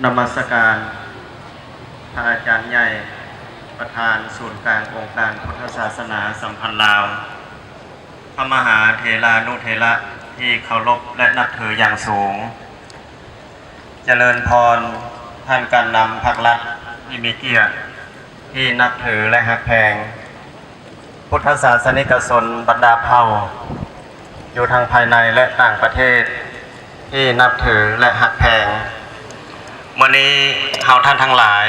นมัสการพระอาจารย์ใหญ่ประธานศูนย์กลางองค์การพุทธศาสนาสัมพันธ์ลาวพระมหาเถรานุเถระที่เคารพและนับถืออย่างสูงเจริญพรท่านการนำพรรครัฐที่มีเกียรติที่นับถือและฮักแพงพุทธศาสนิกชนบรรดาเผ่าอยู่ทางภายในและต่างประเทศที่นับถือและฮักแพงวันนี้เฮาท่านทั้งหลาย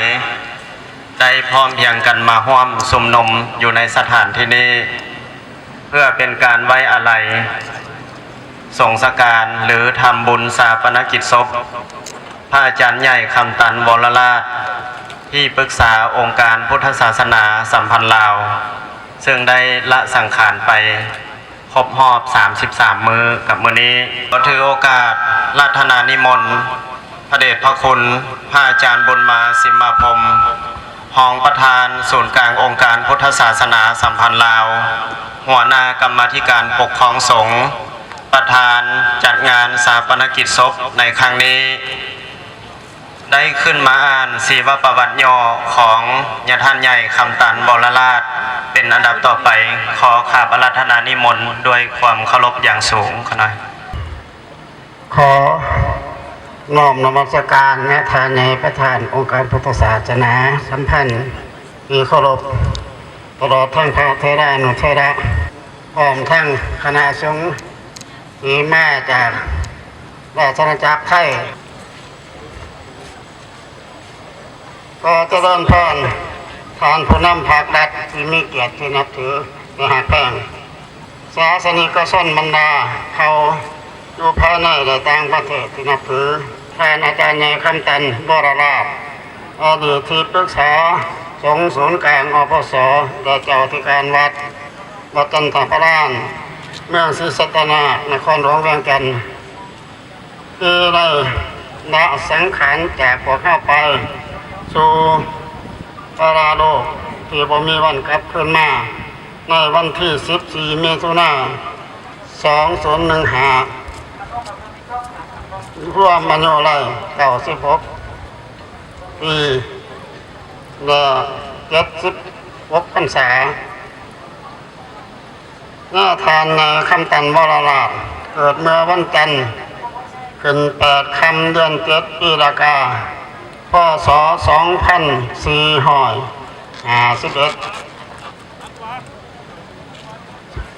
ได้พร้อมเพรียงกันมาร่วมชุมนุมอยู่ในสถานที่นี้เพื่อเป็นการไว้อาลัยส่งสการหรือทำบุญศาปนกิจศพพระอาจารย์ใหญ่คำตันวรราชที่ปรึกษาองค์การพุทธศาสนาสัมพันธ์ลาวซึ่งได้ละสังขารไปครบรอบ33 มื้อกับมื้อนี้ก็ถือโอกาสราธนานิมนต์พระเดชพระคุณพระอาจารย์บุญมาสิมมาพรหมรองประธานศูนย์กลางองค์การพุทธศาสนาสัมพันธ์ลาวหัวหน้ากรรมาธิการปกครองสงฆ์ประธานจัดงานศาปนกิจศพในครั้งนี้ได้ขึ้นมาอ่านชีวประวัติย่อของญาท่านใหญ่คำตันวรราชเป็นอันดับต่อไปขอข้าพระราธนานิมนต์ด้วยความเคารพอย่างสูงขอหน่อยขอน้อมนมัสการแนะทานในประธานองค์การพุทธศาสนาสัมพันธ์มีเคารพตลอดทั้งพระเทรานุเทระพร้อมทั้งคณะสงฆ์ที่มาจากราชอาณาจักรไทยก็เจริญพรทานผู้นำภาครัฐที่มีเกียรติที่นับถือในหาแป้งศาสนิกชนบรรดาเขาอยู่ภายในและต่างประเทศที่นับถือท่านอาจารย์ใหญ่คำตันวรราชอดีตที่ปรึกษาสงฆ์ศูนย์กลางอปสและเจ้าธิการวัดจันทปรานเมืองศรีสัตนานครหลวงเวียงจันทร์ที่ได้ละสังขารจากพวกเข้าไปสู่ปาราโลกที่บ่มีวันกลับคืนมาในวันที่14 มิถุนายน 2015ร่วมอายุไล่96 ปีและ76 พรรษาหน้าทานในคำตันวรราชเกิดเมื่อวันจันทร์ขึ้น8 ค่ำเดือน 7 ปีละกาพ.ศ. 2451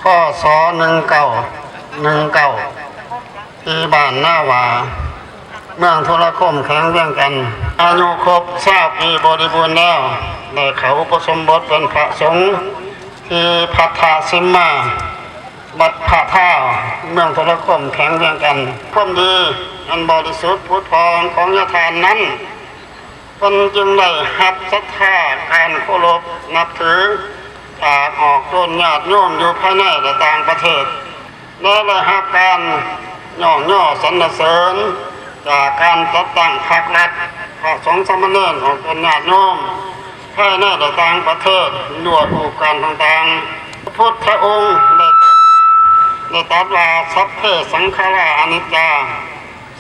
พ.ศ. 1919ที่บ้านหน้าวาเมืองโทรคมแข็งเวียงกันอายุครบ20 ปีบริบูรณ์แล้วได้เขาอุปสมบทเป็นพระสงฆ์ที่พัทธสิมมาวัดพระท่าเมืองโทรคมแข็งเวียงกันความดีอันบริสุทธิ์พุทธพองของญาติทานนั้นคนจึงได้หัดศรัทธาการเคารพนับถือจากออกโดนญาติโยมอยู่ภายในและต่างประเทศและได้รับการย่อสรรเสริญจากการจัดตั้งพรรครัฐพระสงฆ์สามเณรของคนญาติโยมภายในและต่างประเทศด้วยอุปการต่างๆพระพุทธองค์ได้ตรัสว่าสัพเพสังขาราอนิจจา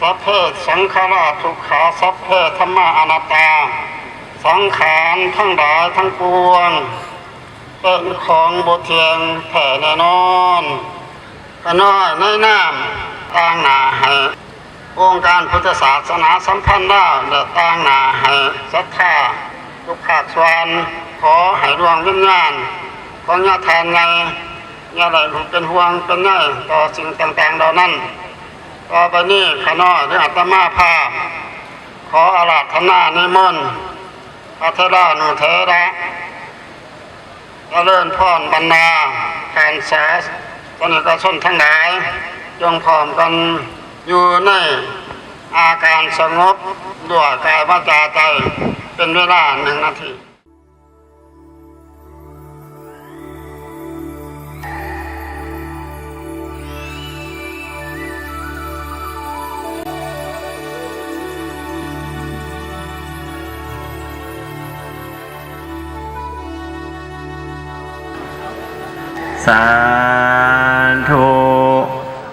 สัพเพสังขาราทุกขาสัพเพธัมมาอนัตตาสังขารทั้งหลายทั้งปวงเป็นของบ่เที่ยงแท้แน่นอนขน้อยในน้ำต่างหน้าให้องค์การพุทธศาสนาสัมพันธ์ได้และต่างหน้าให้ศรัทธาทุกภาคส่วนขอให้ดวงวิญญาณของญาติทานในอย่าได้เป็นห่วงเป็นใยต่อสิ่งต่างๆเหล่านั้นต่อไปนี้ข้าน้อยหรืออาตมาภาพขออาราธนานิมนต์พระเทรานุเถระเจริญพรบรรดาแทนศาสนิกชนทั้งหลายจงพร้อมกันอยู่ในอาการสงบด้วยกายวาจาใจเป็นเวลา1 นาทีสาธุ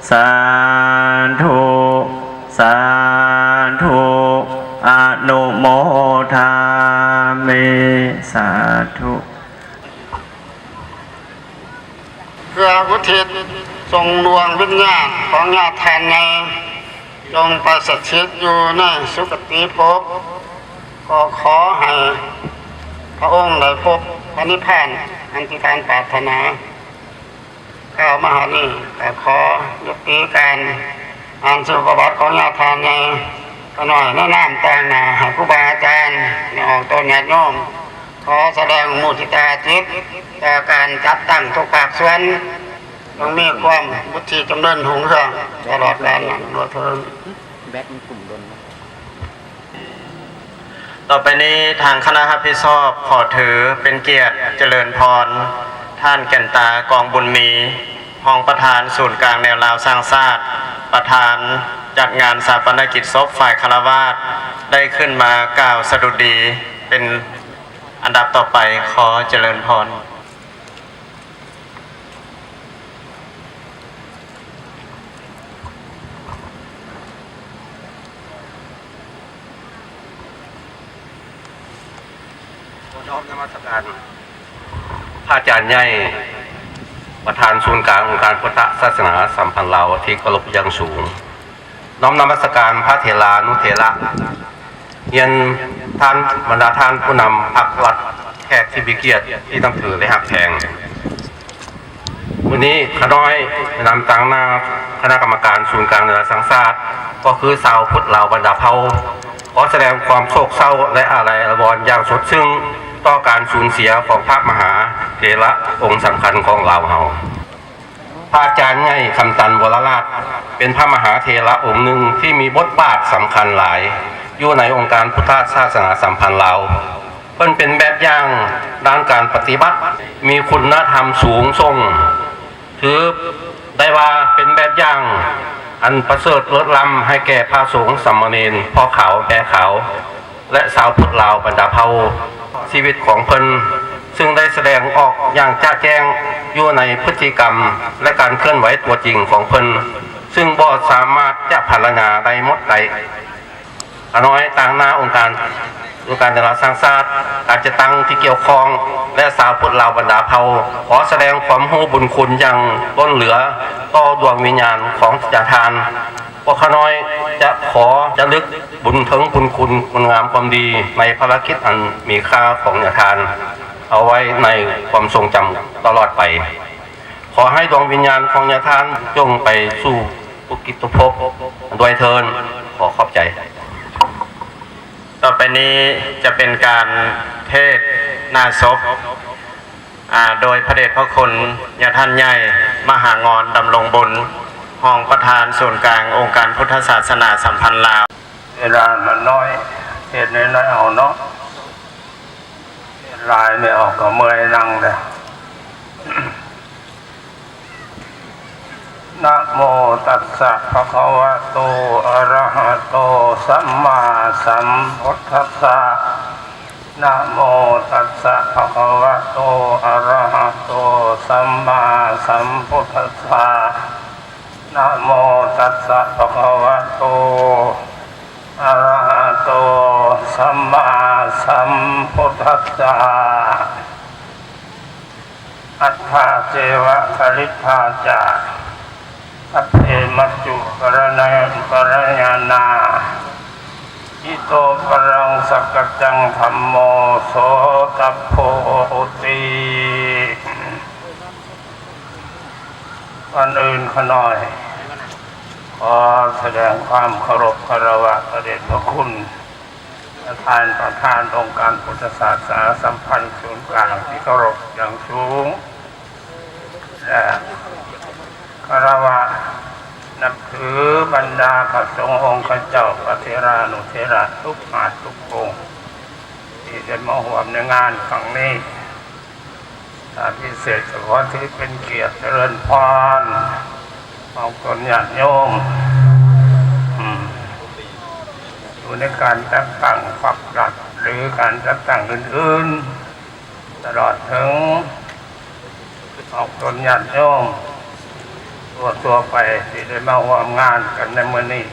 สาธุสาธุอา อนุโมทามิสาธุ เพื่ออุทิศส่งดวงวิญญาณของญาติทานในจงไปสถิตอยู่ในสุคติภพก็ขอให้พระองค์ได้พบพระนิพพานอันที่ทานปรารถนาข้าวมหานี้แต่ขอยุติการอ่านสุประวัติของญาติทานในก็หน่อยแนะนำแต่งหน้าให้ครูบาอาจารย์ในออกตนญาติโยมขอแสดงมุทิตาจิตต่อการจัดตั้งทุกภาคส่วนต้องมีความบุตรีจำเริญหงส์ตลอดกาลด้วยเถิด ต่อไปนี้ทางคณะรับผิดชอบขอถือเป็นเกียรติเจริญพรท่านแก่นตากองบุญมีรองประธานศูนย์กลางแนวราวสร้างชาติประธานจัดงานสถาปนกิจศพฝ่ายคฤหัสถ์ได้ขึ้นมากล่าวสดุดีเป็นอันดับต่อไปขอเจริญพร น้อมนมัสการพระอาจารย์ใหญ่ประธานศูนย์กลางองค์การพุทธศาสนาสัมพันธ์ลาวที่เคารพอย่างสูงน้อมนมัสการพระเถรานุเถระเรียนท่านบรรดาท่านผู้นำพรรครัฐแขกที่มีเกียรติที่นับถือและหักแพงวันนี้ขน้อยนำตั้งหน้าคณะกรรมการศูนย์กลางเหนือสังสารก็คือชาวพุทธลาวบรรดาเผ่าขอแสดงความโศกเศร้าและอาลัยอาวรณ์อย่างสดซึ้งต่อการสูญเสียของพระมหาเถระองค์สำคัญของลาวเฮาพระอาจารย์ใหญ่คำตันวรราชเป็นพระมหาเถระองค์หนึ่งที่มีบทบาทสำคัญหลายอยู่ในองค์การพุทธศาสนาสัมพันธ์ลาวเพิ่นเป็นแบบอย่างด้านการปฏิบัติมีคุณธรรมสูงส่งถือได้ว่าเป็นแบบอย่างอันประเสริฐเลิศล้ำให้แก่พระสงฆ์สามเณรพ่อขาวแม่ขาวและสาวพุทธลาวบรรดาเผ่าชีวิตของเพิ่นซึ่งได้แสดงออกอย่างจ้าแจ้งอยู่ในพฤติกรรมและการเคลื่อนไหวตัวจริงของเพิ่นซึ่งบ่สามารถจะพรรณนาได้หมดใดขน้อยต่างหน้าองค์การในรัฐสร้างชาติอาจจะตั้งที่เกี่ยวข้องและสาวพุทธลาวบรรดาเผ่าขอแสดงความรู้บุญคุณอย่างล้นเหลือต่อดวงวิญญาณของญาติทานพวกขน้อยจะขอจะลึกบุญถึงบุญคุณคุณงามความดีในภารกิจอันมีค่าของญาติทานเอาไว้ในความทรงจำตลอดไปขอให้ดวงวิญญาณของญาติทานจงไปสู่ปุกิตภพด้วยเทินขอขอบใจต่อไปนี้จะเป็นการเทศนาศพโดยพระเดชพระคุณญาท่านใหญ่มหางอนดำรงบุญรองประธานศูนย์กลางองค์การพุทธศาสนาสัมพันธ์ลาวเวลามันน้อยเห็นน้อยเอาเนาะลายไม่ออกก็เมื่อยนั่งเลย นะโมตัสสะภะคะวะโตอะระหะโตสัมมาสัมพุทธัสสะนะโมตัสสะภะคะวะโตอะระหะโตสัมมาสัมพุทธัสสะนะโมตัสสะภะคะวะโตอะระหะโตสัมมาสัมพุทธัสสะอัฏฐาเจวะคลิธาจาอัตเตมัจจุปรณญาณาอิโตปรังสักจังธัมโมโสตัพโพติก่อนอื่นขน้อยขอแสดงความเคารพคารวะพระเดชพระคุณประธานองค์การพุทธศาสนาสัมพันธ์ศูนย์กลางที่เคารพอย่างสูงและคารวะนับถือบรรดาพระสงฆ์องค์เจ้าพระเถรานุเถระทุกมาทุกองค์ที่ได้มาร่วมในงานครั้งนี้พิเศษเฉพาะที่เป็นเกียรติเจริญพรของตนญาติโยมอยู่ในการจัดตั้งฝักหลักหรือการจัดตั้งอื่นๆตลอดถึงของตนญาติโยมตัวไปที่ได้มาร่วมงานกันในมื้อนี้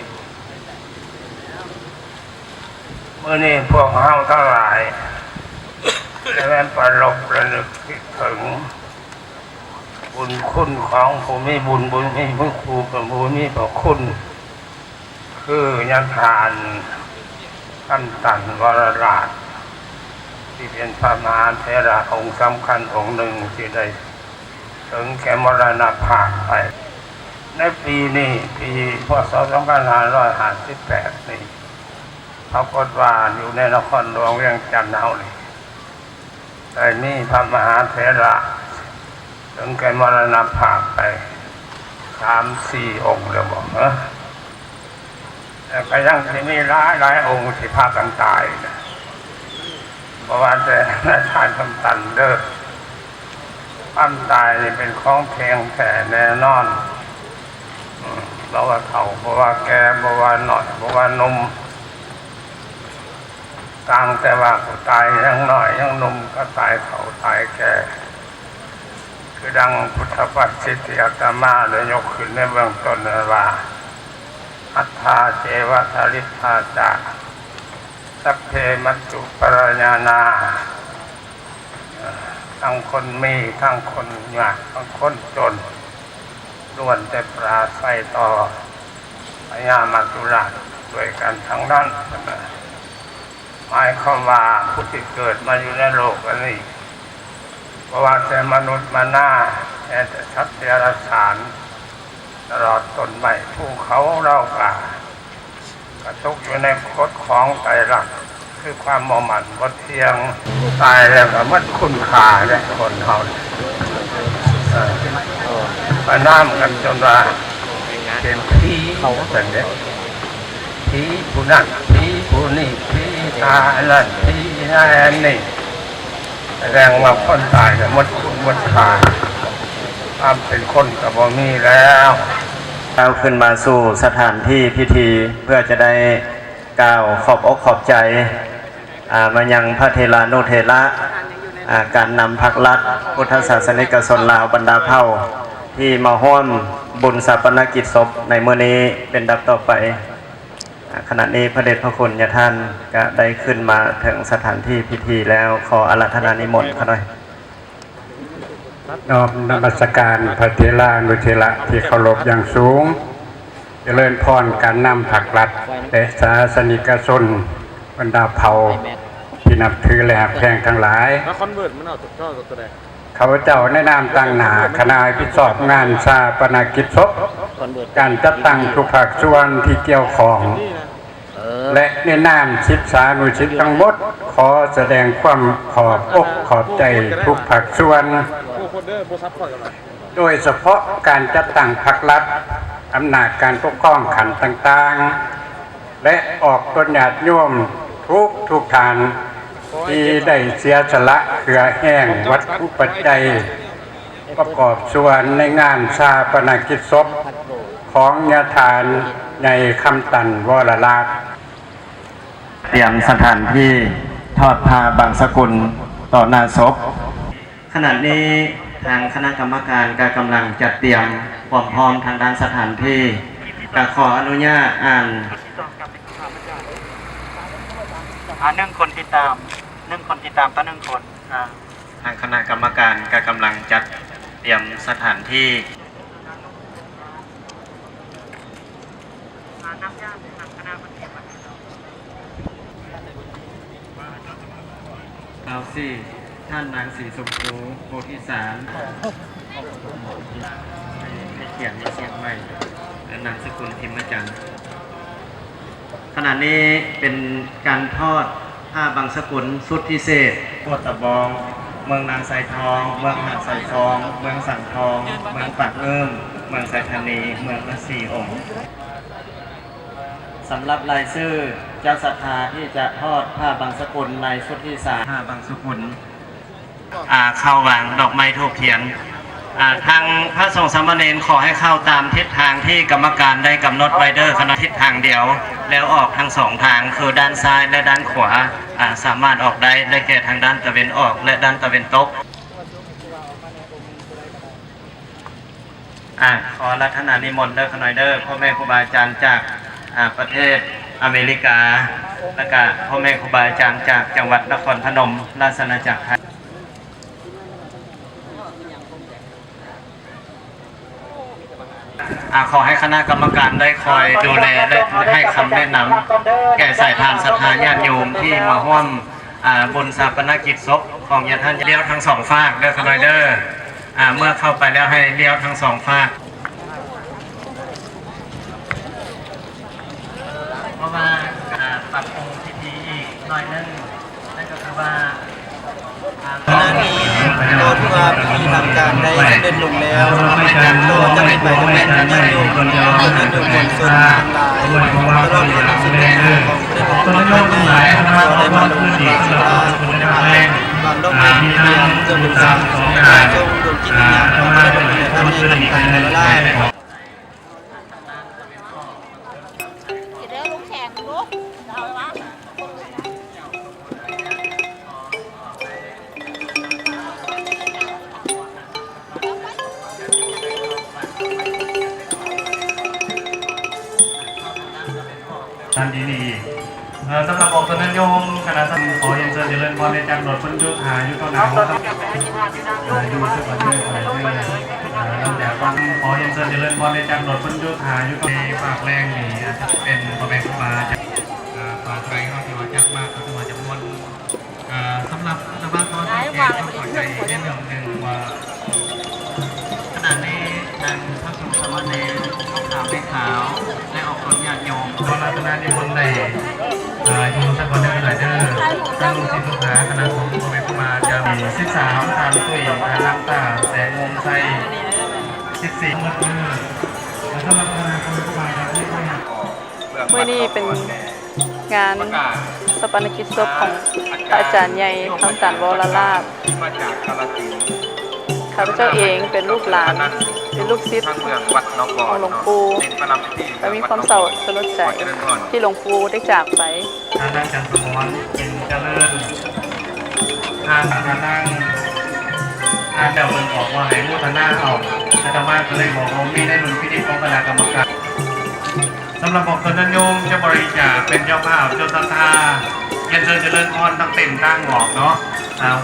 เมื่อนี้พวกเฮาทั้งหลายได้แม่นประลบระลึกคิดถึงบุญคุณของผู้มีบุญมีพระครูกับผู้มีพระคุณคือยันทานท่านตันวรราชที่เป็นพระมหาเถระองค์สำคัญองค์หนึ่งที่ได้ถึงแก่มรณภาพไปในปีนี้ปีพ.ศ. 2558นี่ปรากฏว่าอยู่ในนครหลวงเวียงจันทร์เฮานี่ได้มีพระมหาเถระถึงแก่มรณภาพไป3-4 องค์แล้วบอกแต่ก็ยังที่มีหลายองค์ที่พากันตายนะเพราะว่าแต่ท่านคำตันเด้อความตายนี่เป็นของเพียงแต่แน่นอนเพราะว่าเขาเพราะว่าแกเพราะว่าหน่อยเพราะว่าหนุ่มต่างแต่ว่าตายยังหน่อยยังหนุ่มก็ตายเขาตายแก่คือดังพุทธปัจฉิที่อาตมาได้ยกขึ้นในเบื้องต้นว่าอัฏฐาเจวะทาริธาจาสัพเพมัจจุปรัญญานาทั้งคนมีทั้งคนยากทั้งคนจนล้วนแต่ปราศัยต่อพญามัจจุราชด้วยกันทั้งนั้นหมายความว่าผู้ที่เกิดมาอยู่ในโลกอันนี้เพราะว่าแต่มนุษย์มาหน้าแต่สัตว์เดรัจฉานตลอดต้นไม้ภูเขาเราป่ากระตุกอยู่ในคดของไตรลักษณ์คือความหมอหมันบ่เที่ยงตายแล้วก็มันคุณค่าและคนเขามาน้ำกันจนว่าเป็นผีเขาเป็นเนี่ยผีผู้นั้นผีผู้นี้ผีตานั่นผีนั่นนี่แสดงว่าคนตายเนี่ยหมดค่าความเป็นคนกับบ่มีแล้วเราขึ้นมาสู่สถานที่พิธีเพื่อจะได้กล่าวขอบอกขอบใจมายังพระเทรานุเถระการนำภักลัดพุทธศาสนิกชนลาวบรรดาเผ่าที่มาร่วมบุญศาปนกิจศพในมื้อนี้เป็นดับต่อไปขณะนี้พระเดชพระคุณญาท่านก็ได้ขึ้นมาถึงสถานที่พิธีแล้วขออาราธนานิมนต์เขาหน่อยน้อมนมัสการพระเถรานุเถระที่เคารพอย่างสูงเจริญพรการนำผักรัดและศาสนิกชนบรรดาเผ่าที่นับถือและหักแพงทั้งหลายข้าพเจ้าในนามตั้งหนาคณะพิจารณางานชาปนกิจศพการจัดตั้งทุกภาคส่วนที่เกี่ยวข้องและในนามศิษยานุศิษย์ทั้งหมดขอแสดงความขอบอกขอบใจทุกภาคส่วนโดยเฉพาะการจัดตั้งพรรครัฐอำนาจการปกครองขันธ์ต่างๆและออกตนญาติโยมทุกทานที่ได้เสียสละเครือแห้งวัตถุปัจจัยประกอบส่วนในงานชาปนกิจศพของญาทานในคำตันวรราชเตรียมสถานที่ทอดผ้าบางสกุลต่อหน้าศพขณะนี้ทางคณะกรรมการก็กำลังจัดเตรียมความพร้อมทางด้านสถานที่ก็ขออนุญาตอ่าน1 คนติดตามต่อ1 คนทางคณะกรรมการก็กำลังจัดเตรียมสถานที่เอาสิท่านนางศรีสมภูโพธิสารให้เขียนในเสียงใหม่และนามสกุลพิมพ์จันทร์ขณะนี้เป็นการทอดผ้าบางสกุลสุดพิเศษโคตะบองเมืองนางไทรทองเมืองหาดไทรทองเมืองสังทองเมืองปากเอิ่มเมืองไทรธานีเมืองละ4 องค์สำหรับรายชื่อเจ้าศรัทธาที่จะทอดผ้าบางสกุลในชุดที่3ผ้าบางสกุลเข้าวางดอกไม้ธูปเทียนทางพระสงฆ์สามเณรขอให้เข้าตามทิศทางที่กรรมการได้กำหนดไว้เด้อคณะทิศทางเดียวแล้วออกทั้ง2 ทางคือด้านซ้ายและด้านขวาสามารถออกได้แก่ทางด้านตะวันออกและด้านตะวันตกขอรัตนานิมนต์เด้อขน่อยเด้อพ่อแม่ครูบาอาจารย์จากประเทศ อเมริกาและก็พ่อแม่ครูบาอาจารย์จากจังหวัดนครพนมราชอาณาจักรไทยขอให้คณะกรรมการได้คอยดูแลและให้คำแนะนำแก่สายทานศรัทธาญาติโยมที่มาร่วมบุญศาปนกิจศพของญาติท่านเลี้ยวทั้งสองฝากเด้อครับเด้อเมื่อเข้าไปแล้วให้เลี้ยวทั้งสองฝากเพราะว่าปรับปรุงพิธีอีกหน่อยนึงนั่นก็คือว่าขณะนี้โดยที่ว่าพิธีทำการได้สำเร็จลงแล้วตัวจะไม่ไปดำเนินการญาติโยมมวลชนทั้งหลายตลอดจนถึงสิ่งที่ของประเทศของประเทศไทยเราได้มาลงนามสัญญาบางดอกไม้เรียนจนถึงทรงดวงจิตวิญญาณของพระบรมท่านในทางการละลายท่านดีสำหรับองค์สมเด็จโยมคณะสังฆขอเรียนเชิญเจริญพรในจังหวัดพ้นยุทธายุทธนาครับดูสักวันเมื่อไหร่แต่ฟังขอเรียนเชิญเจริญพรในจังหวัดพ้นยุทธายุทธนาฝากแรงนี่อาจจะเป็นพ่อแม่ครูบาจากฝากแรงเขาที่ว่าจักมากเขาที่ว่าจำนวนสำหรับชาวบ้านเขาสังเกตเขาเข้าใจในเรื่องหนึ่งว่าขณะนี้ทางพระสงฆ์สามเณรขาวไม่ขาวและออกผลญาติโยมตอนรัตนาในคนใดยูสักคนเดินหน่อยเด้อตั้งลูกศิษย์ลูกหาคณะสงฆ์พ่อแม่ครูบาจะมี13ทานตุ้ยน้ำตาแสงวงไส้14มืดมืดแล้วก็มาคณะพ่อแม่ครูบาจะที่ไม่เมื่อนี้เป็นงานสปนกิจศพของอาจารย์ใหญ่คำตันวรลาภข้าพเจ้าเองเป็นลูกหลานเป็นลูกศิษย์ของหลวงปู่และมีความเศร้าสลดใจที่หลวงปู่ได้จากไปทางด้านการสมรเป็นเจริญทางนั่งเดี๋ยวมันบอกว่าให้มูทนาออกอาตมาก็เลยบอกว่ามีได้หนุนพิธีของคณะกรรมการสำหรับบอกคนนั้นโยมจะบริจาคเป็นเจ้าภาพเจ้าศรัทธาเรียนเชิญเจริญพรตั้งเต็มตั้งหอกเนาะ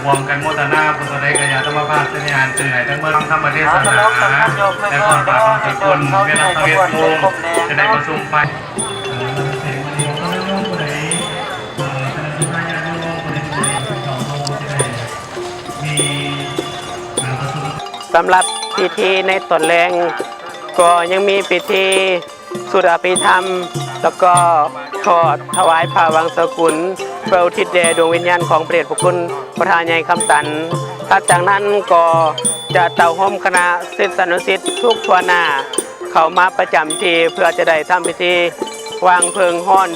รวมกันโมทนาพุทธเดชกยาธรรมภาพเสนียานตื่นไหนทั้งเมื่อธรรมเทศนาและก่อนปากของสกุลเวลาเวียนวงจะได้ประชุมไปเสียงวันนี้ก็เรื่องผู้ใดคณะทุกท่านญาติโยมผู้ใดผู้ใดต่อโลกจะได้มีประชุมสำหรับพิธีในตอนแรงก็ยังมีพิธีสุดาภิธรรมแล้วก็ทอดถวายผ้าวังสกุลเพื่ออุทิศแด่ดวงวิญญาณของพระเดชพระคุณประธานใหญ่คำตันถัดจากนั้นก็จะเต่าห้อมคณะศิษยานุศิษย์ทุกทั่วหน้าเข้ามาประจำที่เพื่อจะได้ทำพิธีวางเพลิงห้อน